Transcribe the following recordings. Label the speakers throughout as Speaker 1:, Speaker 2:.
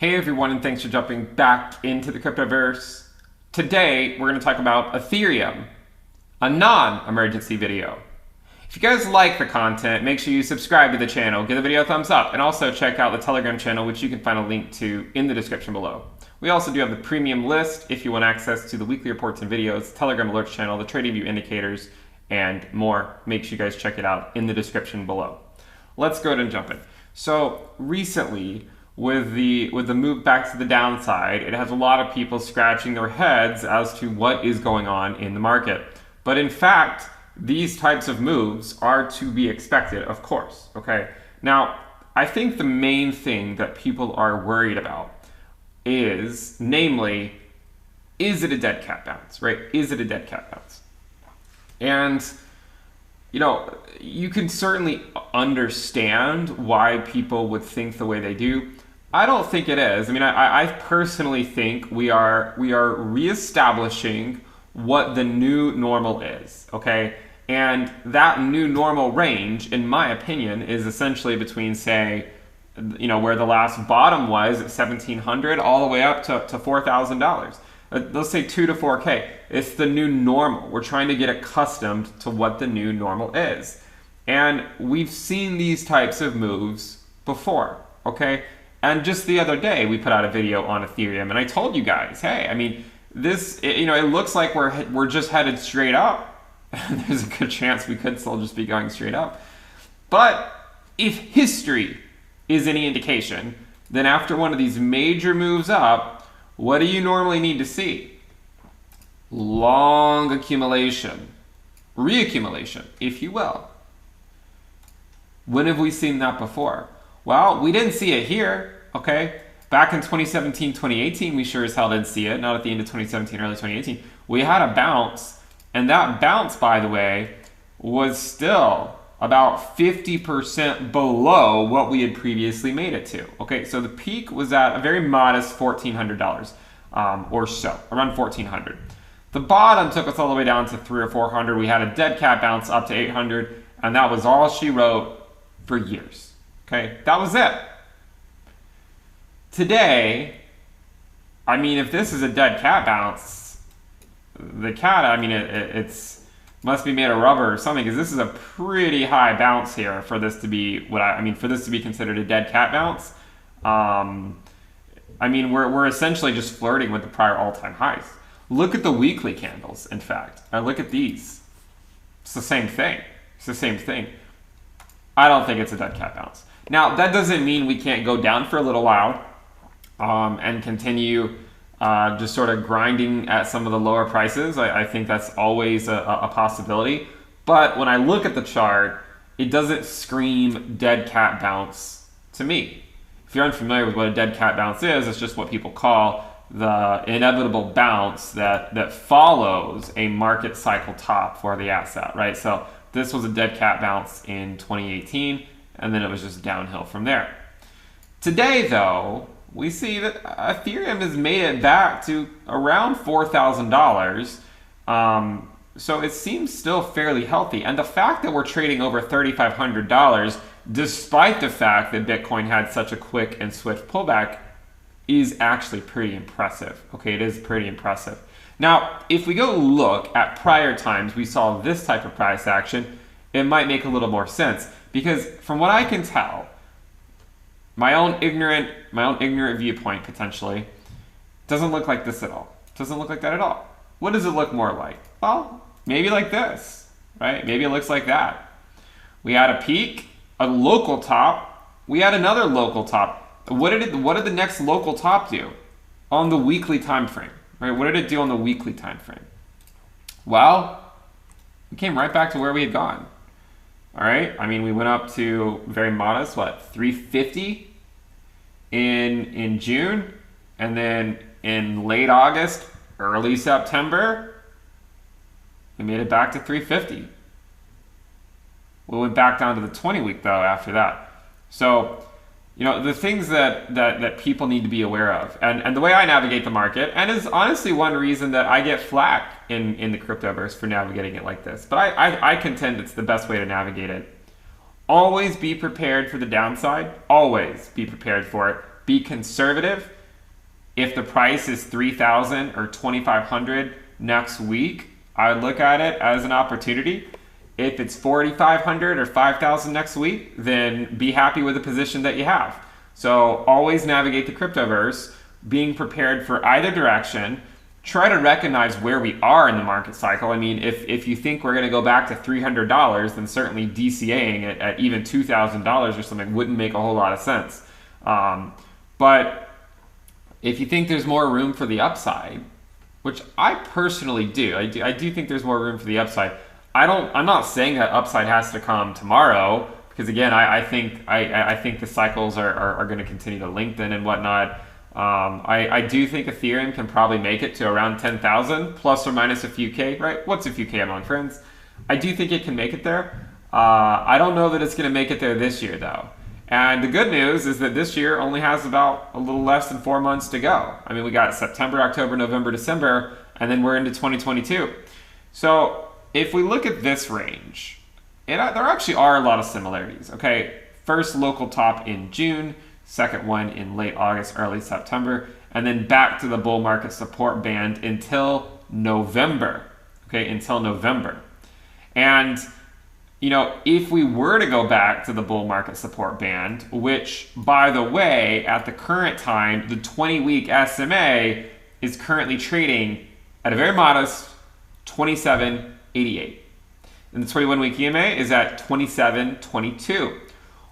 Speaker 1: Hey everyone, and thanks for jumping back into the cryptoverse. Today, we're going to talk about Ethereum, a non-emergency video. If you guys like the content, make sure you subscribe to the channel, give the video a thumbs up, and also check out the Telegram channel, which you can find a link to in the description below. We also do have the premium list if you want access to the weekly reports and videos, Telegram alerts channel, the trading view indicators, and more. Make sure you guys check it out in the description below. Let's go ahead and jump in. So recently, with the move back to the downside, it has a lot of people scratching their heads as to what is going on in the market. But in fact, these types of moves are to be expected, of course. Okay. Now, I think the main thing that people are worried about is, namely, is it a dead cat bounce, right? Is it a dead cat bounce? And you can certainly understand why people would think the way they do. I don't think it is. I mean, I personally think we are reestablishing what the new normal is, okay? And that new normal range, in my opinion, is essentially between, say, where the last bottom was at 1,700 all the way up to $4,000. Let's say 2 to 4K. It's the new normal. We're trying to get accustomed to what the new normal is. And we've seen these types of moves before, okay? And just the other day, we put out a video on Ethereum, and I told you guys, hey, I mean, it looks like we're just headed straight up. There's a good chance we could still just be going straight up. But if history is any indication, then after one of these major moves up, what do you normally need to see? Long accumulation, reaccumulation, if you will. When have we seen that before? Well, we didn't see it here, okay? Back in 2017, 2018, we sure as hell didn't see it. Not at the end of 2017, early 2018. We had a bounce, and that bounce, by the way, was still about 50% below what we had previously made it to. Okay, so the peak was at a very modest $1,400 or so, around $1,400. The bottom took us all the way down to 300 or 400. We had a dead cat bounce up to 800, and that was all she wrote for years. Okay, that was it. Today, I mean, if this is a dead cat bounce, the cat, I mean, it's must be made of rubber or something, because this is a pretty high bounce here for this to be for this to be considered a dead cat bounce. I mean, we're essentially just flirting with the prior all-time highs. Look at the weekly candles, in fact. Look at these. It's the same thing. It's the same thing. I don't think it's a dead cat bounce. Now, that doesn't mean we can't go down for a little while and continue just sort of grinding at some of the lower prices. I think that's always a possibility. But when I look at the chart, it doesn't scream dead cat bounce to me. If you're unfamiliar with what a dead cat bounce is, it's just what people call the inevitable bounce that follows a market cycle top for the asset, right? So this was a dead cat bounce in 2018, and then it was just downhill from there. Today, though, we see that Ethereum has made it back to around $4,000. So it seems still fairly healthy. And the fact that we're trading over $3,500, despite the fact that Bitcoin had such a quick and swift pullback, is actually pretty impressive. Okay, it is pretty impressive. Now, if we go look at prior times we saw this type of price action, it might make a little more sense. Because from what I can tell, my own ignorant viewpoint potentially, doesn't look like this at all. Doesn't look like that at all. What does it look more like? Well, maybe like this, right? Maybe it looks like that. We had a peak, a local top. We had another local top. What did the next local top do on the weekly time frame? Right? What did it do on the weekly time frame? Well, we came right back to where we had gone. All right. I mean, we went up to very modest, 350 in June, and then in late August, early September, we made it back to 350. We went back down to the 20-week though after that. So, the things that people need to be aware of, and the way I navigate the market, and is honestly one reason that I get flack in the cryptoverse for navigating it like this, but I contend it's the best way to navigate it. Always be prepared for the downside. Always be prepared for it. be conservative. If the price is 3,000 or 2,500 next week, I would look at it as an opportunity. If it's 4,500 or 5,000 next week, then be happy with the position that you have. So always navigate the cryptoverse, being prepared for either direction. Try to recognize where we are in the market cycle. I mean, if you think we're going to go back to $300, then certainly DCAing it at even $2,000 or something wouldn't make a whole lot of sense. But if you think there's more room for the upside, which I personally do, I do think there's more room for the upside. I'm not saying that upside has to come tomorrow, because again, I think the cycles are going to continue to lengthen and whatnot. I do think Ethereum can probably make it to around 10,000 plus or minus a few K, right? What's a few K among friends? I do think it can make it there. I don't know that it's going to make it there this year though. And the good news is that this year only has about a little less than 4 months to go. I mean, we got September, October, November, December, and then we're into 2022. So if we look at this range, there actually are a lot of similarities, okay? First local top in June, second one in late August, early September, and then back to the bull market support band until November, okay, until November. And, you know, if we were to go back to the bull market support band, which, by the way, at the current time, the 20-week SMA is currently trading at a very modest 27.88. And the 21-week EMA is at 27.22.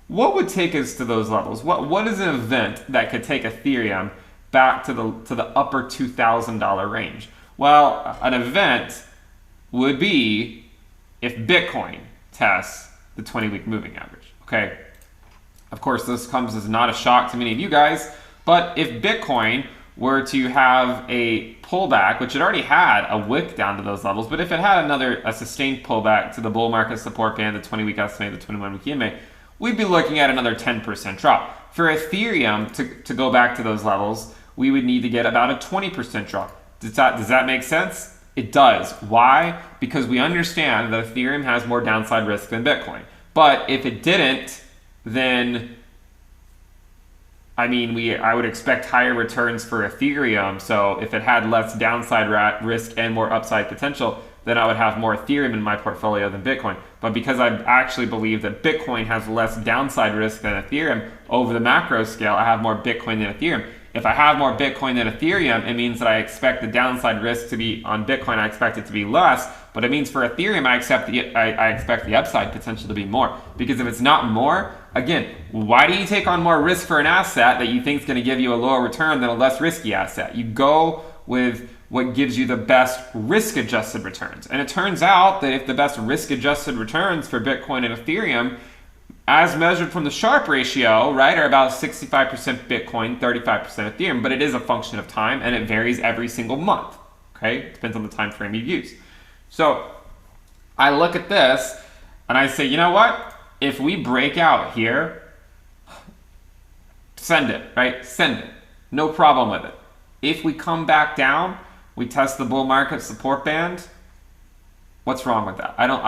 Speaker 1: What would take us to those levels? What is an event that could take Ethereum back to the upper $2,000 range? Well, an event would be if Bitcoin tests the 20-week moving average, okay? Of course, this comes as not a shock to many of you guys, but if Bitcoin were to have a pullback, which it already had a wick down to those levels, but if it had a sustained pullback to the bull market support band, the 20-week SMA, the 21-week EMA, we'd be looking at another 10% drop. For Ethereum to go back to those levels, we would need to get about a 20% drop. Does that make sense? It does. Why? Because we understand that Ethereum has more downside risk than Bitcoin. But if it didn't, then I would expect higher returns for Ethereum. So if it had less downside risk and more upside potential, then I would have more Ethereum in my portfolio than Bitcoin. But because I actually believe that Bitcoin has less downside risk than Ethereum over the macro scale, I have more Bitcoin than Ethereum. If I have more Bitcoin than Ethereum, it means that I expect the downside risk to be on Bitcoin. I expect it to be less, but it means for Ethereum, I expect the upside potential to be more. Because if it's not more, again, why do you take on more risk for an asset that you think is going to give you a lower return than a less risky asset? You go with what gives you the best risk-adjusted returns. And it turns out that if the best risk-adjusted returns for Bitcoin and Ethereum, as measured from the Sharpe ratio, right, are about 65% Bitcoin, 35% Ethereum, but it is a function of time and it varies every single month, okay? It depends on the time frame you use. So I look at this and I say, you know what? If we break out here, send it, right? Send it. No problem with it. If we come back down, we test the bull market support band. What's wrong with that? I don't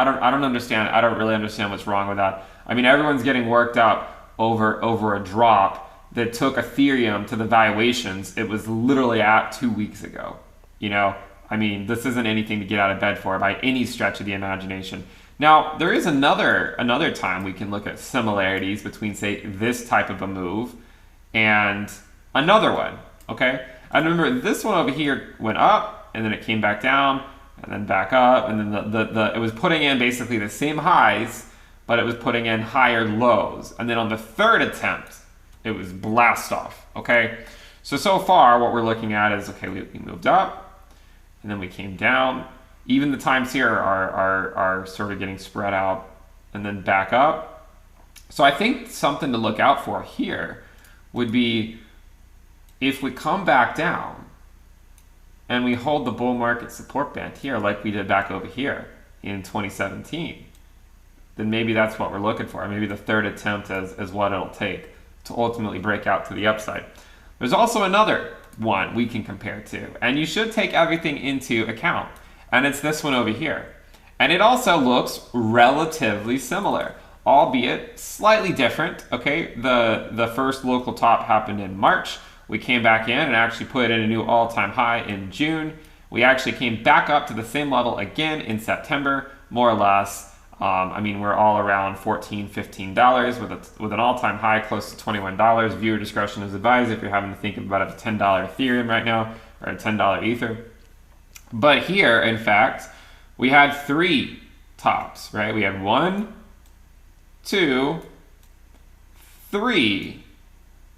Speaker 1: understand. I don't really understand what's wrong with that. I mean, everyone's getting worked up over a drop that took Ethereum to the valuations it was literally at 2 weeks ago. You know, I mean, this isn't anything to get out of bed for by any stretch of the imagination. Now, there is another time we can look at similarities between, say, this type of a move and another one, okay? I remember this one over here went up, and then it came back down, and then back up, and then it was putting in basically the same highs, but it was putting in higher lows. And then on the third attempt, it was blast off, okay? So far, what we're looking at is, okay, we moved up, and then we came down. Even the times here are sort of getting spread out, and then back up. So I think something to look out for here would be if we come back down and we hold the bull market support band here like we did back over here in 2017, then maybe that's what we're looking for. Maybe the third attempt is what it'll take to ultimately break out to the upside. There's also another one we can compare to, and you should take everything into account, and it's this one over here. And it also looks relatively similar. albeit slightly different. Okay, the first local top happened in March. We came back in and actually put in a new all-time high in June. We actually came back up to the same level again in September, more or less. I mean, we're all around $14, $15 with an all-time high close to $21. Viewer discretion is advised if you're having to think about a $10 Ethereum right now or a $10 Ether. But here, in fact, we had 3 tops, right? We had 1, 2, 3.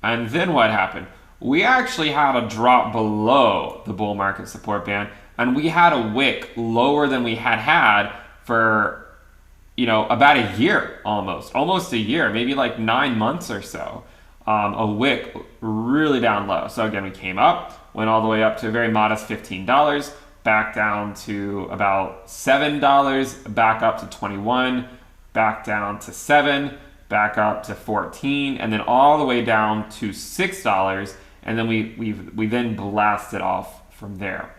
Speaker 1: And then what happened? We actually had a drop below the bull market support band, and we had a wick lower than we had for, about a year almost a year, maybe like 9 months or so. A wick really down low. So again, we came up, went all the way up to a very modest $15, back down to about $7, back up to 21, back down to 7, back up to 14, and then all the way down to $6, and then we then blasted off from there.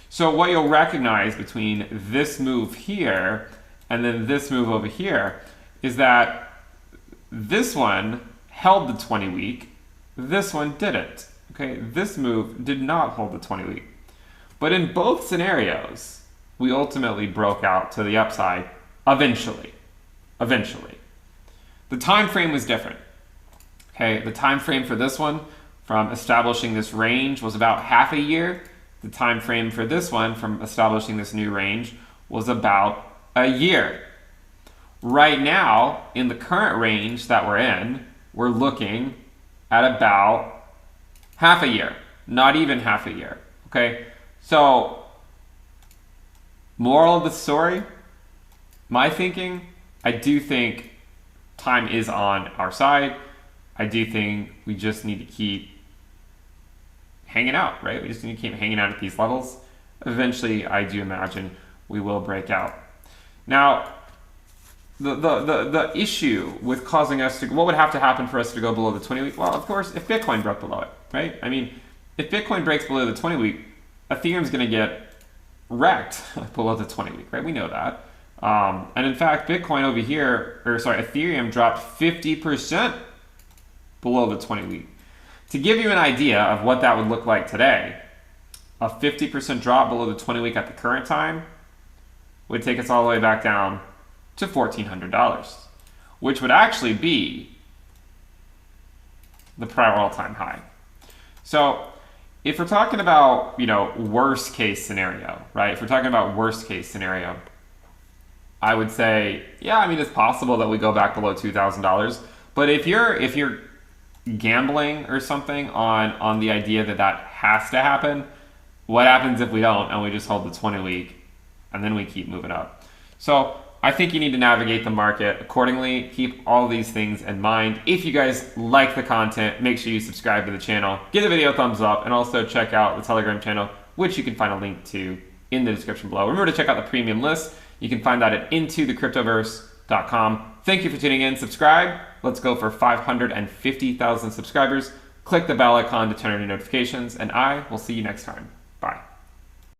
Speaker 1: So what you'll recognize between this move here and then this move over here is that this one held the 20-week, this one didn't. Okay, this move did not hold the 20-week. But in both scenarios, we ultimately broke out to the upside eventually. The time frame was different. Okay, the time frame for this one from establishing this range was about half a year. The time frame for this one from establishing this new range was about a year. Right now, in the current range that we're in, we're looking at about half a year, not even half a year. Okay, so moral of the story, my thinking, I do think time is on our side. I do think we just need to keep hanging out, right? We just need to keep hanging out at these levels. Eventually, I do imagine we will break out. Now, the issue with causing us to, what would have to happen for us to go below the 20-week? Well, of course, if Bitcoin broke below it, right? I mean, if Bitcoin breaks below the 20-week, Ethereum's going to get wrecked below the 20-week, right? We know that. And in fact, Bitcoin over here, Ethereum dropped 50% below the 20-week. To give you an idea of what that would look like today, a 50% drop below the 20-week at the current time would take us all the way back down to $1,400, which would actually be the prior all-time high. So if we're talking about, worst case scenario, right? If we're talking about worst case scenario, I would say, yeah, I mean, it's possible that we go back below $2,000. But if you're gambling or something on the idea that has to happen, what happens if we don't and we just hold the 20-week and then we keep moving up? So I think you need to navigate the market accordingly. Keep all these things in mind. If you guys like the content, make sure you subscribe to the channel, give the video a thumbs up, and also check out the Telegram channel, which you can find a link to in the description below. Remember to check out the premium list. You can find that at intothe-cryptoverse.com. Thank you for tuning in. Subscribe. Let's go for 550,000 subscribers. Click the bell icon to turn on your notifications, and I will see you next time.